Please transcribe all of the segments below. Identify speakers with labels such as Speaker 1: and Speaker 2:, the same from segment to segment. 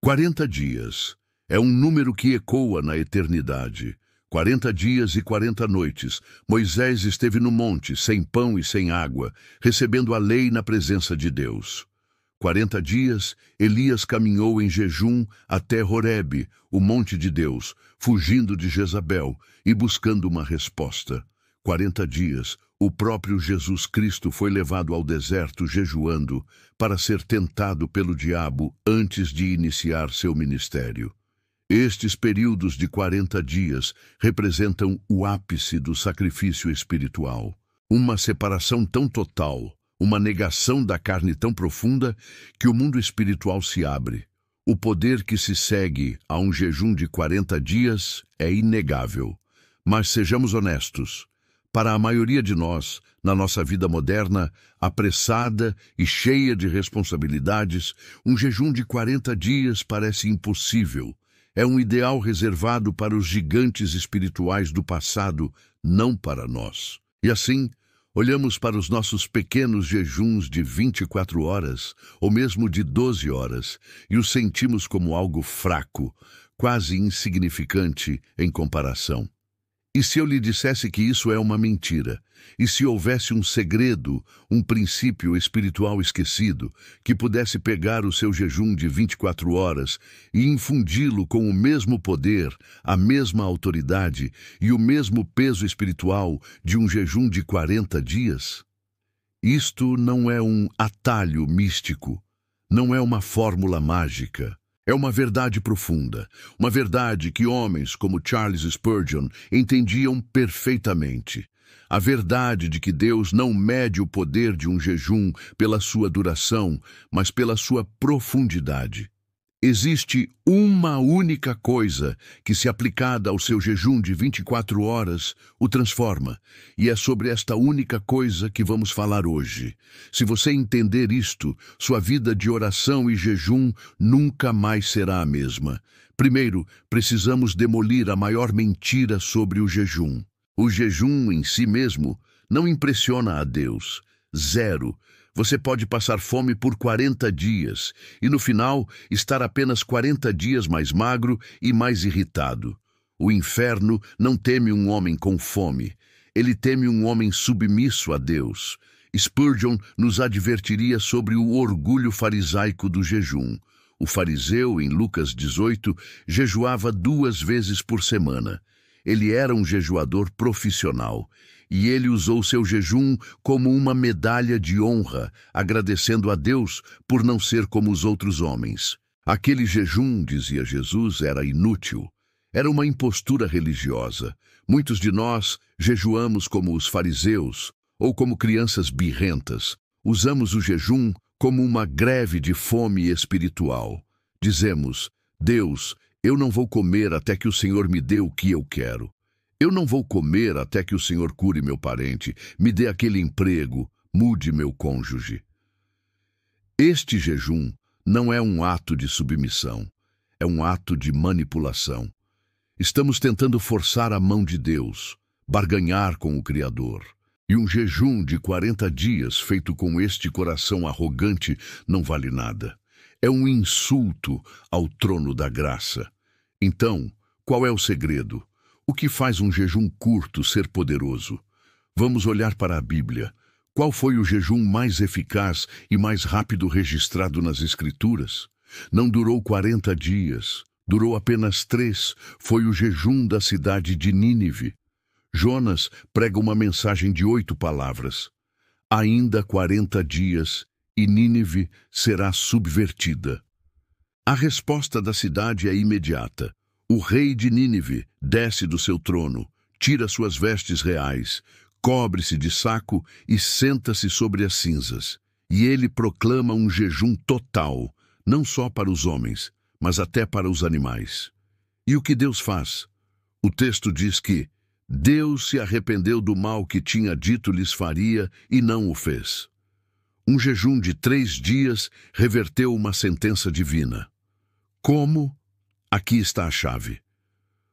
Speaker 1: 40 dias é um número que ecoa na eternidade. 40 dias e 40 noites, Moisés esteve no monte, sem pão e sem água, recebendo a lei na presença de Deus. 40 dias, Elias caminhou em jejum até Horebe, o monte de Deus, fugindo de Jezabel e buscando uma resposta. 40 dias, o próprio Jesus Cristo foi levado ao deserto jejuando para ser tentado pelo diabo antes de iniciar seu ministério. Estes períodos de 40 dias representam o ápice do sacrifício espiritual. Uma separação tão total, uma negação da carne tão profunda que o mundo espiritual se abre. O poder que se segue a um jejum de 40 dias é inegável. Mas sejamos honestos. Para a maioria de nós, na nossa vida moderna, apressada e cheia de responsabilidades, um jejum de 40 dias parece impossível. É um ideal reservado para os gigantes espirituais do passado, não para nós. E assim, olhamos para os nossos pequenos jejuns de 24 horas, ou mesmo de 12 horas, e os sentimos como algo fraco, quase insignificante em comparação. E se eu lhe dissesse que isso é uma mentira? E se houvesse um segredo, um princípio espiritual esquecido, que pudesse pegar o seu jejum de 24 horas e infundi-lo com o mesmo poder, a mesma autoridade e o mesmo peso espiritual de um jejum de 40 dias? Isto não é um atalho místico, não é uma fórmula mágica. É uma verdade profunda, uma verdade que homens como Charles Spurgeon entendiam perfeitamente. A verdade de que Deus não mede o poder de um jejum pela sua duração, mas pela sua profundidade. Existe uma única coisa que, se aplicada ao seu jejum de 24 horas, o transforma. E é sobre esta única coisa que vamos falar hoje. Se você entender isto, sua vida de oração e jejum nunca mais será a mesma. Primeiro, precisamos demolir a maior mentira sobre o jejum. O jejum em si mesmo não impressiona a Deus. Zero. Você pode passar fome por 40 dias e, no final, estar apenas 40 dias mais magro e mais irritado. O inferno não teme um homem com fome. Ele teme um homem submisso a Deus. Spurgeon nos advertiria sobre o orgulho farisaico do jejum. O fariseu, em Lucas 18, jejuava 2 vezes por semana. Ele era um jejuador profissional. E ele usou seu jejum como uma medalha de honra, agradecendo a Deus por não ser como os outros homens. Aquele jejum, dizia Jesus, era inútil. Era uma impostura religiosa. Muitos de nós jejuamos como os fariseus ou como crianças birrentas. Usamos o jejum como uma greve de fome espiritual. Dizemos: Deus, eu não vou comer até que o Senhor me dê o que eu quero. Eu não vou comer até que o Senhor cure meu parente, me dê aquele emprego, mude meu cônjuge. Este jejum não é um ato de submissão, é um ato de manipulação. Estamos tentando forçar a mão de Deus, barganhar com o Criador. E um jejum de 40 dias feito com este coração arrogante não vale nada. É um insulto ao trono da graça. Então, qual é o segredo? O que faz um jejum curto ser poderoso? Vamos olhar para a Bíblia. Qual foi o jejum mais eficaz e mais rápido registrado nas Escrituras? Não durou 40 dias, durou apenas 3. Foi o jejum da cidade de Nínive. Jonas prega uma mensagem de 8 palavras. Ainda 40 dias e Nínive será subvertida. A resposta da cidade é imediata. O rei de Nínive desce do seu trono, tira suas vestes reais, cobre-se de saco e senta-se sobre as cinzas. E ele proclama um jejum total, não só para os homens, mas até para os animais. E o que Deus faz? O texto diz que Deus se arrependeu do mal que tinha dito lhes faria e não o fez. Um jejum de 3 dias reverteu uma sentença divina. Como? Aqui está a chave.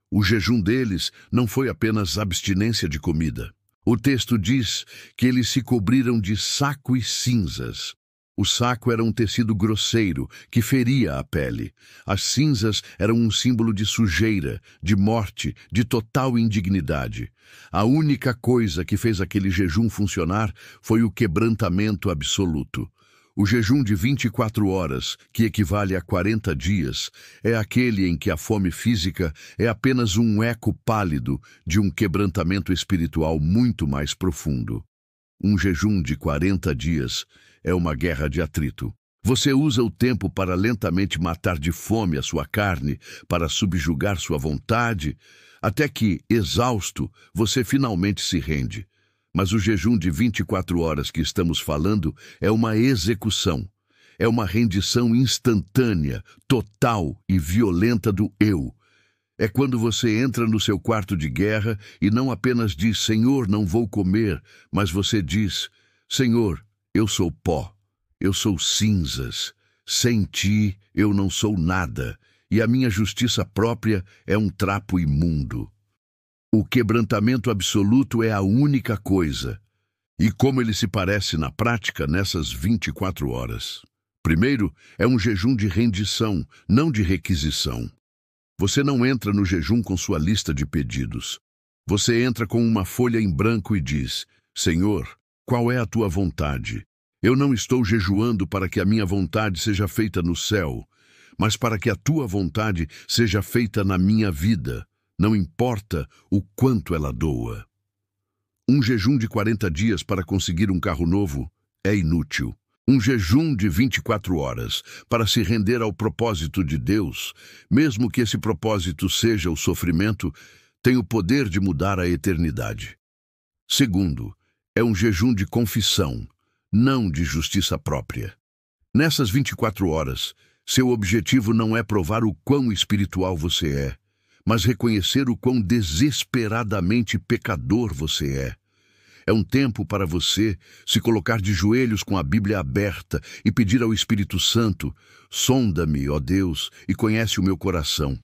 Speaker 1: O jejum deles não foi apenas abstinência de comida. O texto diz que eles se cobriram de saco e cinzas. O saco era um tecido grosseiro que feria a pele. As cinzas eram um símbolo de sujeira, de morte, de total indignidade. A única coisa que fez aquele jejum funcionar foi o quebrantamento absoluto. O jejum de 24 horas, que equivale a 40 dias, é aquele em que a fome física é apenas um eco pálido de um quebrantamento espiritual muito mais profundo. Um jejum de 40 dias é uma guerra de atrito. Você usa o tempo para lentamente matar de fome a sua carne, para subjugar sua vontade, até que, exausto, você finalmente se rende. Mas o jejum de 24 horas que estamos falando é uma execução. É uma rendição instantânea, total e violenta do eu. É quando você entra no seu quarto de guerra e não apenas diz, Senhor, não vou comer, mas você diz, Senhor, eu sou pó, eu sou cinzas, sem ti eu não sou nada, e a minha justiça própria é um trapo imundo. O quebrantamento absoluto é a única coisa. E como ele se parece na prática nessas 24 horas? Primeiro, é um jejum de rendição, não de requisição. Você não entra no jejum com sua lista de pedidos. Você entra com uma folha em branco e diz, Senhor, qual é a tua vontade? Eu não estou jejuando para que a minha vontade seja feita no céu, mas para que a tua vontade seja feita na minha vida, não importa o quanto ela doa. Um jejum de 40 dias para conseguir um carro novo é inútil. Um jejum de 24 horas para se render ao propósito de Deus, mesmo que esse propósito seja o sofrimento, tem o poder de mudar a eternidade. Segundo, é um jejum de confissão, não de justiça própria. Nessas 24 horas, seu objetivo não é provar o quão espiritual você é, mas reconhecer o quão desesperadamente pecador você é. É um tempo para você se colocar de joelhos com a Bíblia aberta e pedir ao Espírito Santo, sonda-me, ó Deus, e conhece o meu coração.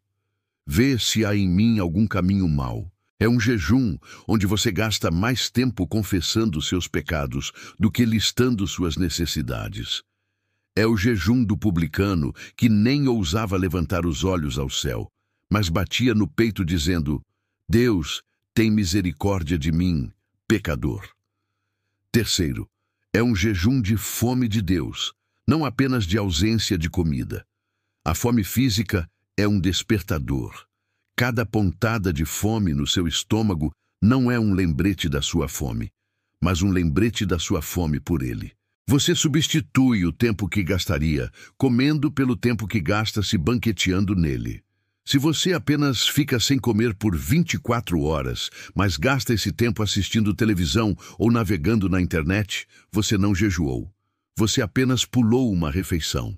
Speaker 1: Vê se há em mim algum caminho mau. É um jejum onde você gasta mais tempo confessando seus pecados do que listando suas necessidades. É o jejum do publicano que nem ousava levantar os olhos ao céu, mas batia no peito dizendo, Deus, tem misericórdia de mim, pecador. Terceiro, é um jejum de fome de Deus, não apenas de ausência de comida. A fome física é um despertador. Cada pontada de fome no seu estômago não é um lembrete da sua fome, mas um lembrete da sua fome por Ele. Você substitui o tempo que gastaria comendo pelo tempo que gasta se banqueteando nele. Se você apenas fica sem comer por 24 horas, mas gasta esse tempo assistindo televisão ou navegando na internet, você não jejuou. Você apenas pulou uma refeição.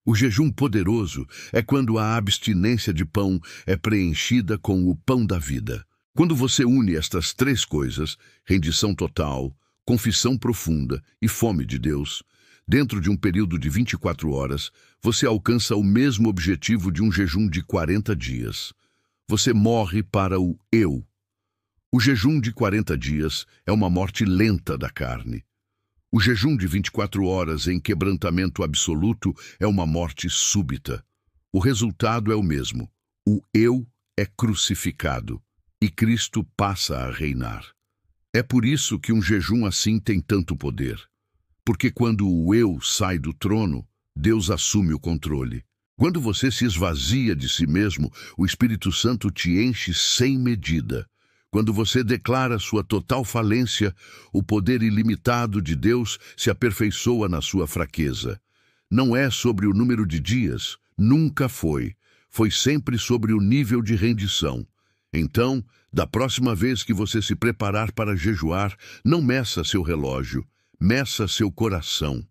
Speaker 1: O jejum poderoso é quando a abstinência de pão é preenchida com o pão da vida. Quando você une estas três coisas, rendição total, confissão profunda e fome de Deus, dentro de um período de 24 horas, você alcança o mesmo objetivo de um jejum de 40 dias. Você morre para o eu. O jejum de 40 dias é uma morte lenta da carne. O jejum de 24 horas em quebrantamento absoluto é uma morte súbita. O resultado é o mesmo. O eu é crucificado e Cristo passa a reinar. É por isso que um jejum assim tem tanto poder. Porque quando o eu sai do trono, Deus assume o controle. Quando você se esvazia de si mesmo, o Espírito Santo te enche sem medida. Quando você declara sua total falência, o poder ilimitado de Deus se aperfeiçoa na sua fraqueza. Não é sobre o número de dias, nunca foi. Foi sempre sobre o nível de rendição. Então, da próxima vez que você se preparar para jejuar, não meça seu relógio. Meça seu coração.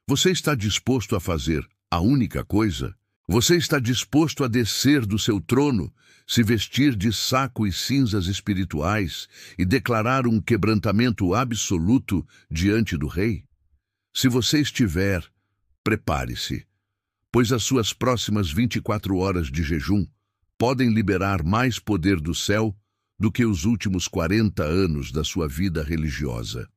Speaker 1: Você está disposto a fazer a única coisa? Você está disposto a descer do seu trono, se vestir de saco e cinzas espirituais e declarar um quebrantamento absoluto diante do Rei? Se você estiver, prepare-se, pois as suas próximas 24 horas de jejum podem liberar mais poder do céu do que os últimos 40 anos da sua vida religiosa.